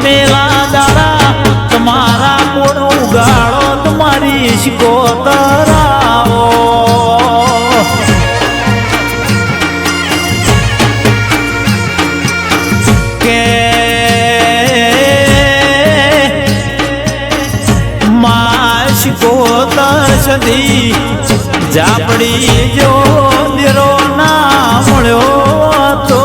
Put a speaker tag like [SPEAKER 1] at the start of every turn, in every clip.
[SPEAKER 1] મેલા દાડા તમારા કોણ ઉગાડો તમારી શિકોતરાઓ કે માં શિકોતર સદી જાપડી જો દેરો ના મળ્યો તો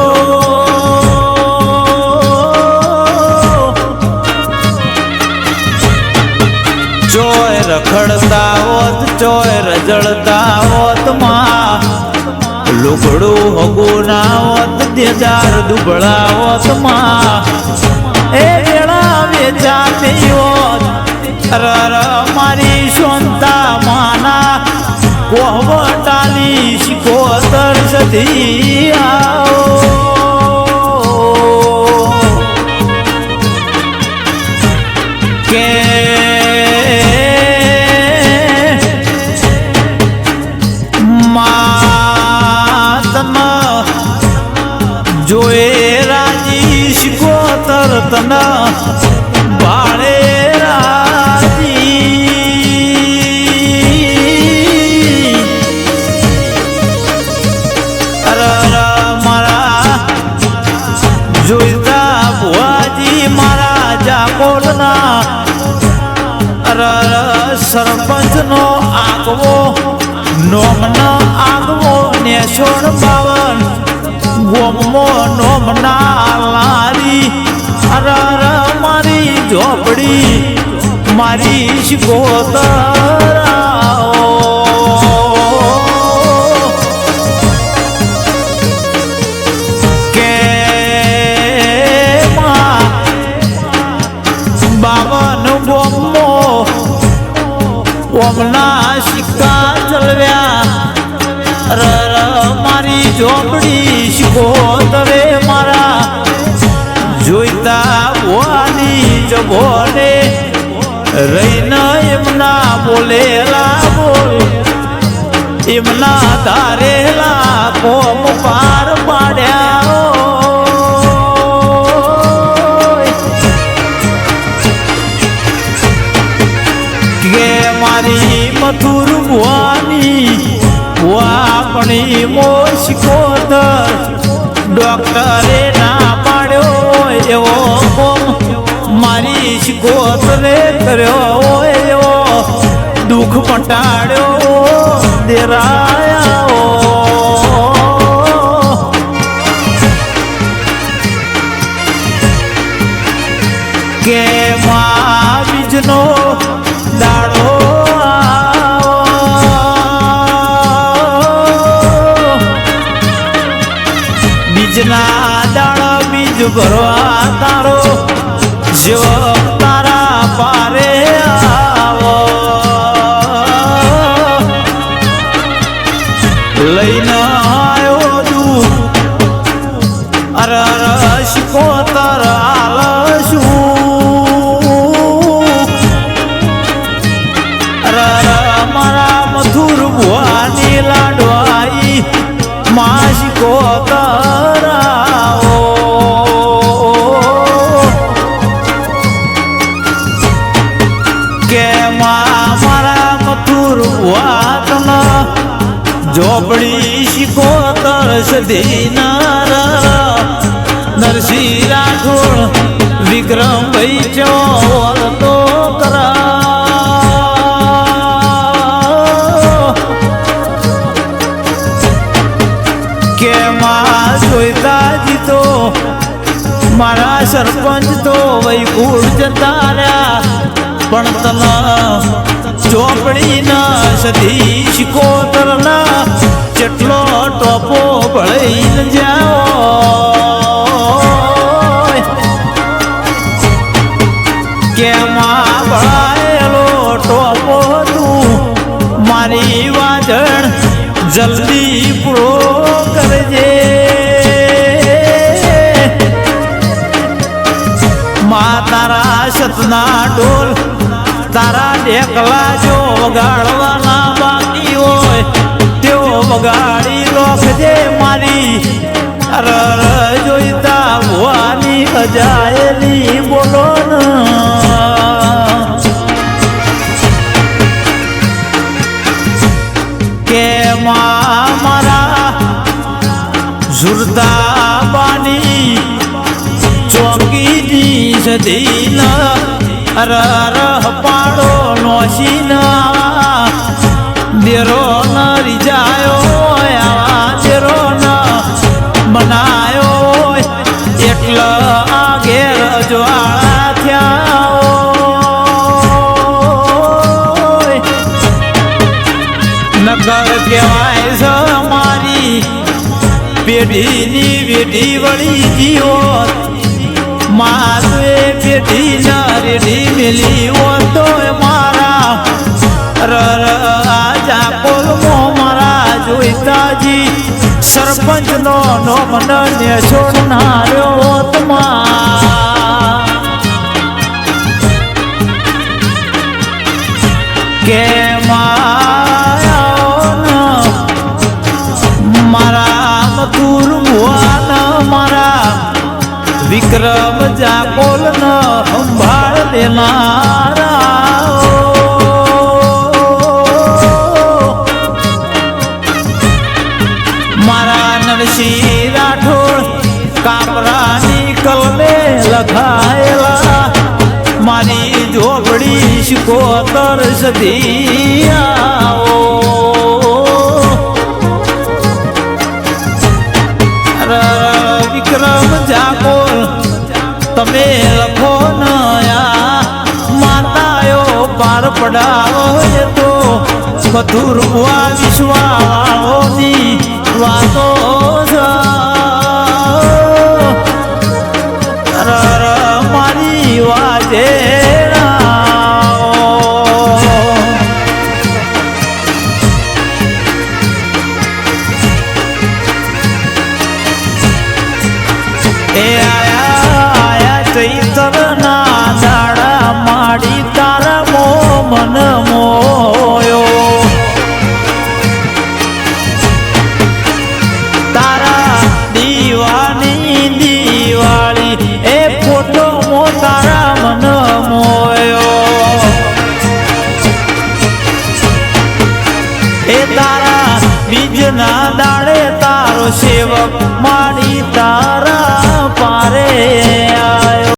[SPEAKER 1] ચોય રખડતા હોત ચોય રજળતા હોત માં લુગડું હગું ના હોત દેદાર દુબળા હોત માં એ વેળા વેચાતી હોત અરર મારી સોનતા માના કોહવટાલી શિકોતર સદી આવો કે જોએ રાજી શિકોતર તના બાળે રાજી અરર મારા જોઈતા ભુવાજી મારા જાકોલના અરર સરપંચનો આગવો નોમનો આગવો ને 52 ગોમો નોમના લારી અરર મારી ઝોપડી મારી શિકોતરાઓ કે બાવન ગોમો ઓમના સિક્કા ચલવ્યા અરર મારી ઝોપડી શિકોતરે મારા જોઈતા ભુવાની જગોને રહીને એમના બોલેલા બોલ એમના ધારેલા કોમ પાર પાડ્યા કે મારી મથુર ભુવાની આપણી મો શિકોતર ડોક્ટરે ના પાડ્યો એવો કોમ મારી શિકોતરે કર્યો એવો દુઃખ પટાડ્યો દેરાયા કે મા બીજનો દાડો બીજના દાડા બીજ ભરવા તારો જેવો તારા પારે આવો લઈને આવ્યો દુઃખ અરર શિકોતર આલશું અરર મારા મથુર ભુવાની લાડવાઈ માં શિકોતર કે મારા મથુર વાતના ઝોપડી શિકોતર સદી નરસિંહ રાઠોડ વિક્રમ ભાઈ ચોલ તો કે માં જોઈતાજી તો મારા સરપંચ તો વૈકુળ જતા રહ્યા પણ તના ચોપડી ના સદી શિકોતર ના જેટલો ટોપો ભળઈને જાઓ કે માં ભળાયેલો ટોપો તું મારી વાજણ જલ્દી પૂરો કરજે માં તારા સતના ડોલ તારા ઢેકલા જો વગાડવાના બાકી હોય તેઓ વગાડી રોકજે મારી અરર જોઈતા ભુવાની અજાયેલી બોલો સુરતાબાની ચોકીની સદીન રહ પાડો નોશીન દેરો ન રીજાયો આવા દેરો ન બનાયો એટલે આ ઘેર જ્વાળા થયા નગર કહેવાય છે મારી પેઢીની વેઢી વળી ગયો મારે પેઢી ના રેઢી મેલી તો મારા રાજા કોલમો મારા જોઈતાજી સરપંચ નો મને છોડનાર્યો કે મારા મથુર ભુવન મારા વિક્રમ જાકોલ ન સંભાળ લેનારા મારા નરસિંહ રાઠોડ કાપરાની કલમે લખાયેલા મારી ઝોપડી શિકોતર સદી આવો વિક્રમ જાકોલ તમે લખો નયા માતાયો પાર પડાવો તો મધુર વિશ્વાસોની વાતો